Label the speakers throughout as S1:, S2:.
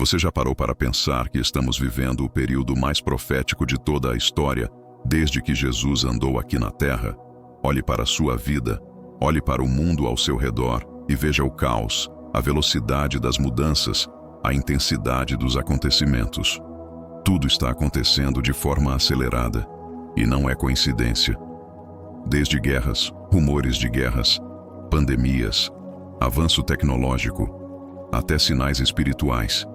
S1: Você já parou para pensar que estamos vivendo o período mais profético de toda a história, desde que Jesus andou aqui na Terra? Olhe para a sua vida, olhe para o mundo ao seu redor e veja o caos, a velocidade das mudanças, a intensidade dos acontecimentos. Tudo está acontecendo de forma acelerada, e não é coincidência. Desde guerras, rumores de guerras, pandemias, avanço tecnológico, até sinais espirituais.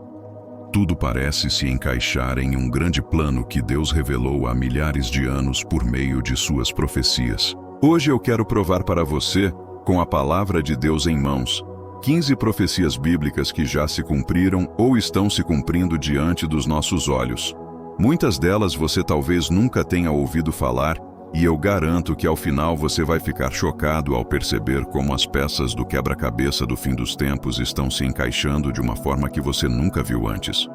S1: Tudo parece se encaixar em um grande plano que Deus revelou há milhares de anos por meio de suas profecias. Hoje eu quero provar para você, com a palavra de Deus em mãos, 15 profecias bíblicas que já se cumpriram ou estão se cumprindo diante dos nossos olhos. Muitas delas você talvez nunca tenha ouvido falar, e eu garanto que ao final você vai ficar chocado ao perceber como as peças do quebra-cabeça do fim dos tempos estão se encaixando de uma forma que você nunca viu antes.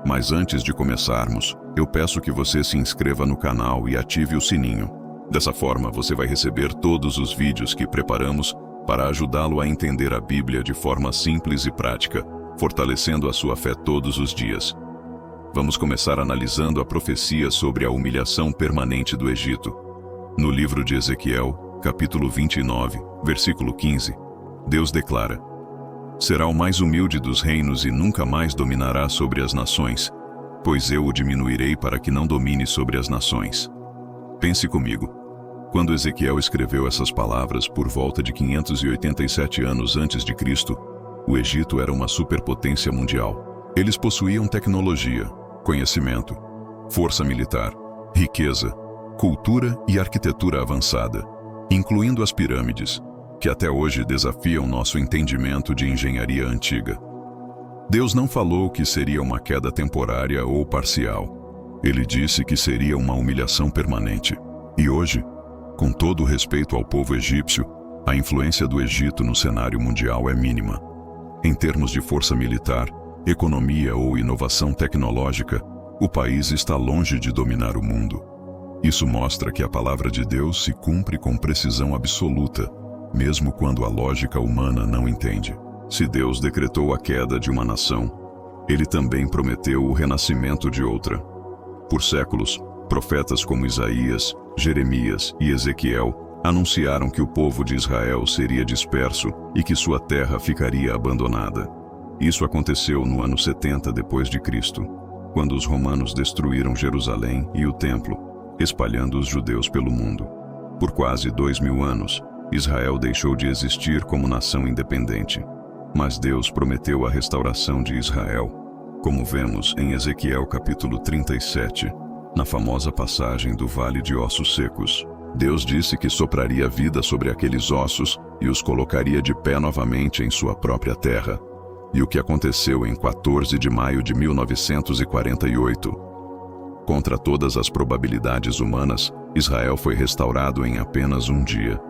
S1: Mas antes de começarmos, eu peço que você se inscreva no canal e ative o sininho. Dessa forma você vai receber todos os vídeos que preparamos para ajudá-lo a entender a Bíblia de forma simples e prática, fortalecendo a sua fé todos os dias. Vamos começar analisando a profecia sobre a humilhação permanente do Egito. No livro de Ezequiel, capítulo 29, versículo 15, Deus declara: será o mais humilde dos reinos e nunca mais dominará sobre as nações, pois eu o diminuirei para que não domine sobre as nações. Pense comigo. Quando Ezequiel escreveu essas palavras por volta de 587 anos antes de Cristo, o Egito era uma superpotência mundial. Eles possuíam tecnologia, conhecimento, força militar, riqueza, cultura e arquitetura avançada, incluindo as pirâmides, que até hoje desafiam nosso entendimento de engenharia antiga. Deus não falou que seria uma queda temporária ou parcial. Ele disse que seria uma humilhação permanente. E hoje, com todo o respeito ao povo egípcio, a influência do Egito no cenário mundial é mínima. Em termos de força militar, economia ou inovação tecnológica, o país está longe de dominar o mundo. Isso mostra que a palavra de Deus se cumpre com precisão absoluta, mesmo quando a lógica humana não entende. Se Deus decretou a queda de uma nação, Ele também prometeu o renascimento de outra. Por séculos, profetas como Isaías, Jeremias e Ezequiel anunciaram que o povo de Israel seria disperso e que sua terra ficaria abandonada. Isso aconteceu no ano 70 depois de Cristo, quando os romanos destruíram Jerusalém e o templo, espalhando os judeus pelo mundo. Por quase 2000 anos, Israel deixou de existir como nação independente. Mas Deus prometeu a restauração de Israel, como vemos em Ezequiel capítulo 37, na famosa passagem do Vale de Ossos Secos. Deus disse que sopraria vida sobre aqueles ossos e os colocaria de pé novamente em sua própria terra. E o que aconteceu em 14 de maio de 1948? Contra todas as probabilidades humanas, Israel foi restaurado em apenas um dia.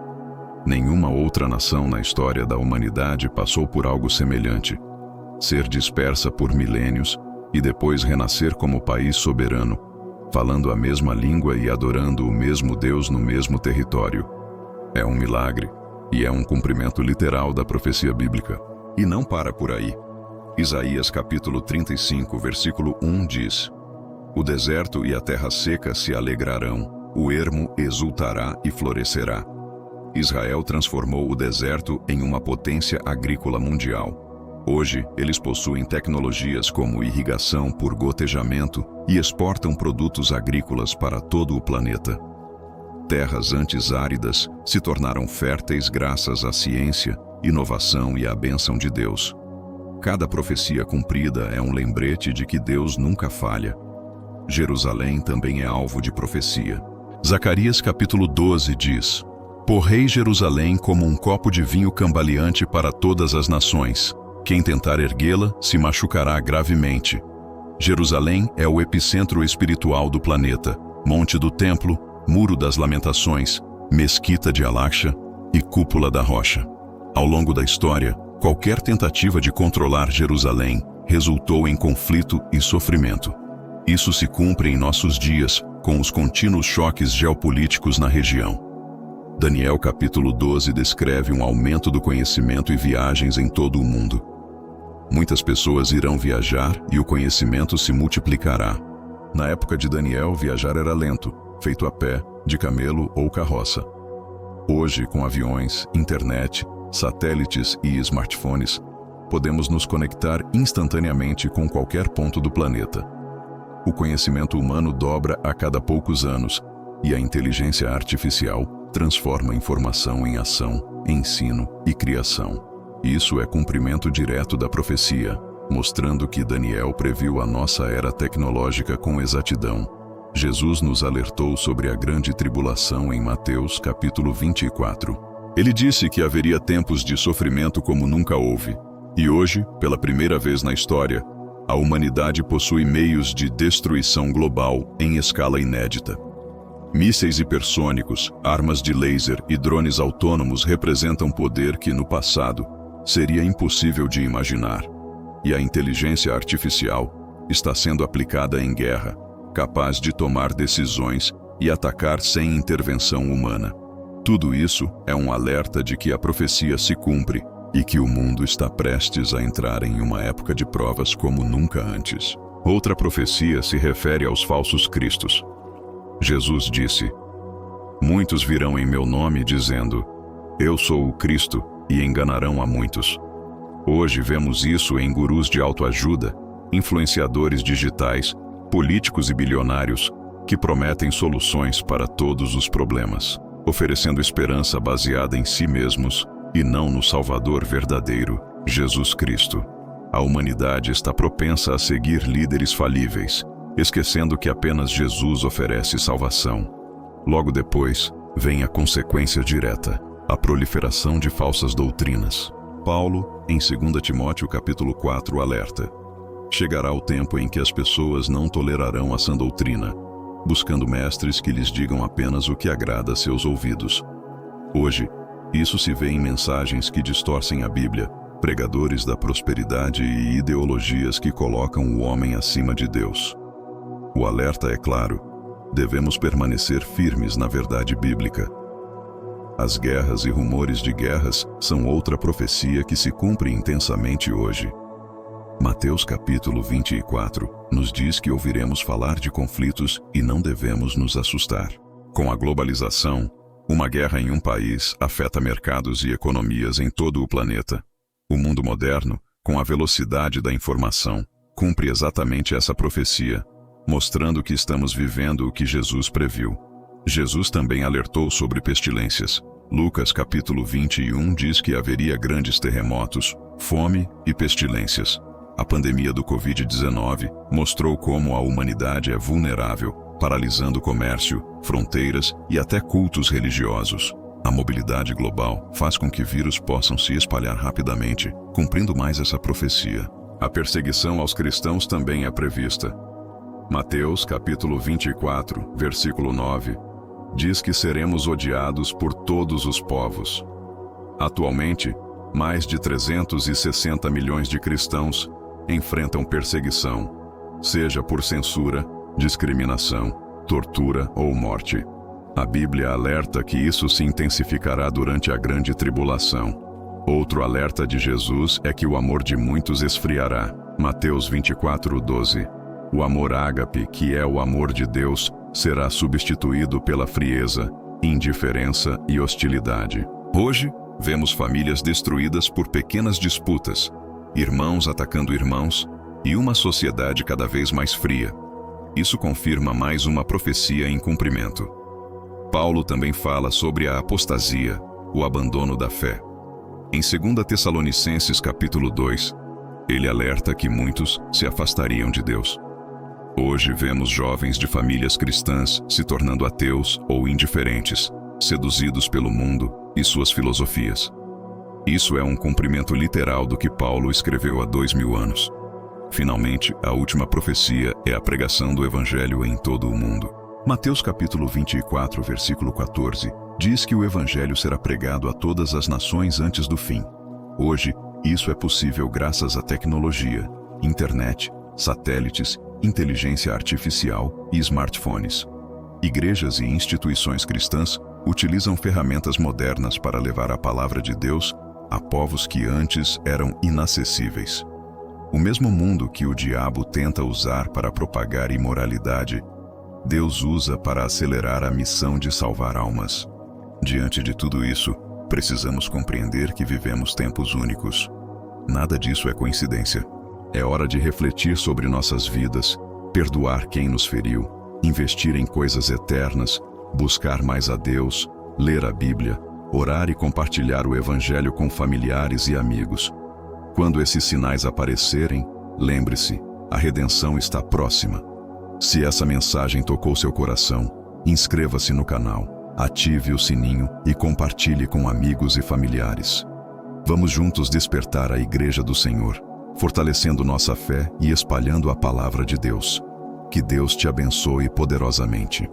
S1: Nenhuma outra nação na história da humanidade passou por algo semelhante. Ser dispersa por milênios e depois renascer como país soberano, falando a mesma língua e adorando o mesmo Deus no mesmo território. É um milagre e é um cumprimento literal da profecia bíblica. E não para por aí. Isaías capítulo 35, versículo 1 diz: o deserto e a terra seca se alegrarão, o ermo exultará e florescerá. Israel transformou o deserto em uma potência agrícola mundial. Hoje, eles possuem tecnologias como irrigação por gotejamento e exportam produtos agrícolas para todo o planeta. Terras antes áridas se tornaram férteis graças à ciência, inovação e à bênção de Deus. Cada profecia cumprida é um lembrete de que Deus nunca falha. Jerusalém também é alvo de profecia. Zacarias capítulo 12 diz: porrei Jerusalém como um copo de vinho cambaleante para todas as nações. Quem tentar erguê-la se machucará gravemente. Jerusalém é o epicentro espiritual do planeta, monte do templo, muro das lamentações, mesquita de Al-Aqsa e cúpula da rocha. Ao longo da história, qualquer tentativa de controlar Jerusalém resultou em conflito e sofrimento. Isso se cumpre em nossos dias, com os contínuos choques geopolíticos na região. Daniel capítulo 12 descreve um aumento do conhecimento e viagens em todo o mundo. Muitas pessoas irão viajar e o conhecimento se multiplicará. Na época de Daniel, viajar era lento, feito a pé, de camelo ou carroça. Hoje, com aviões, internet, satélites e smartphones, podemos nos conectar instantaneamente com qualquer ponto do planeta. O conhecimento humano dobra a cada poucos anos e a inteligência artificial transforma informação em ação, ensino e criação. Isso é cumprimento direto da profecia, mostrando que Daniel previu a nossa era tecnológica com exatidão. Jesus nos alertou sobre a grande tribulação em Mateus capítulo 24. Ele disse que haveria tempos de sofrimento como nunca houve. E hoje, pela primeira vez na história, a humanidade possui meios de destruição global em escala inédita. Mísseis hipersônicos, armas de laser e drones autônomos representam poder que, no passado, seria impossível de imaginar. E a inteligência artificial está sendo aplicada em guerra, capaz de tomar decisões e atacar sem intervenção humana. Tudo isso é um alerta de que a profecia se cumpre e que o mundo está prestes a entrar em uma época de provas como nunca antes. Outra profecia se refere aos falsos cristos. Jesus disse: "Muitos virão em meu nome dizendo, 'Eu sou o Cristo', e enganarão a muitos." Hoje vemos isso em gurus de autoajuda, influenciadores digitais, políticos e bilionários que prometem soluções para todos os problemas, oferecendo esperança baseada em si mesmos e não no Salvador verdadeiro, Jesus Cristo. A humanidade está propensa a seguir líderes falíveis, esquecendo que apenas Jesus oferece salvação. Logo depois, vem a consequência direta, a proliferação de falsas doutrinas. Paulo, em 2 Timóteo capítulo 4, alerta: "Chegará o tempo em que as pessoas não tolerarão a sã doutrina, buscando mestres que lhes digam apenas o que agrada a seus ouvidos." Hoje, isso se vê em mensagens que distorcem a Bíblia, pregadores da prosperidade e ideologias que colocam o homem acima de Deus. O alerta é claro: devemos permanecer firmes na verdade bíblica. As guerras e rumores de guerras são outra profecia que se cumpre intensamente hoje. Mateus capítulo 24 nos diz que ouviremos falar de conflitos e não devemos nos assustar. Com a globalização, uma guerra em um país afeta mercados e economias em todo o planeta. O mundo moderno, com a velocidade da informação, cumpre exatamente essa profecia, mostrando que estamos vivendo o que Jesus previu. Jesus também alertou sobre pestilências. Lucas capítulo 21 diz que haveria grandes terremotos, fome e pestilências. A pandemia do Covid-19 mostrou como a humanidade é vulnerável, paralisando o comércio, fronteiras e até cultos religiosos. A mobilidade global faz com que vírus possam se espalhar rapidamente, cumprindo mais essa profecia. A perseguição aos cristãos também é prevista. Mateus capítulo 24, versículo 9, diz que seremos odiados por todos os povos. Atualmente, mais de 360 milhões de cristãos enfrentam perseguição, seja por censura, discriminação, tortura ou morte. A Bíblia alerta que isso se intensificará durante a grande tribulação. Outro alerta de Jesus é que o amor de muitos esfriará. Mateus 24:12. O amor ágape, que é o amor de Deus, será substituído pela frieza, indiferença e hostilidade. Hoje, vemos famílias destruídas por pequenas disputas, irmãos atacando irmãos e uma sociedade cada vez mais fria. Isso confirma mais uma profecia em cumprimento. Paulo também fala sobre a apostasia, o abandono da fé. Em 2 Tessalonicenses capítulo 2, ele alerta que muitos se afastariam de Deus. Hoje vemos jovens de famílias cristãs se tornando ateus ou indiferentes, seduzidos pelo mundo e suas filosofias. Isso é um cumprimento literal do que Paulo escreveu há 2000 anos. Finalmente, a última profecia é a pregação do Evangelho em todo o mundo. Mateus capítulo 24, versículo 14, diz que o Evangelho será pregado a todas as nações antes do fim. Hoje, isso é possível graças à tecnologia, internet, satélites, inteligência artificial e smartphones. Igrejas e instituições cristãs utilizam ferramentas modernas para levar a palavra de Deus a povos que antes eram inacessíveis. O mesmo mundo que o diabo tenta usar para propagar imoralidade, Deus usa para acelerar a missão de salvar almas. Diante de tudo isso, precisamos compreender que vivemos tempos únicos. Nada disso é coincidência. É hora de refletir sobre nossas vidas, perdoar quem nos feriu, investir em coisas eternas, buscar mais a Deus, ler a Bíblia, orar e compartilhar o Evangelho com familiares e amigos. Quando esses sinais aparecerem, lembre-se, a redenção está próxima. Se essa mensagem tocou seu coração, inscreva-se no canal, ative o sininho e compartilhe com amigos e familiares. Vamos juntos despertar a Igreja do Senhor, fortalecendo nossa fé e espalhando a palavra de Deus. Que Deus te abençoe poderosamente.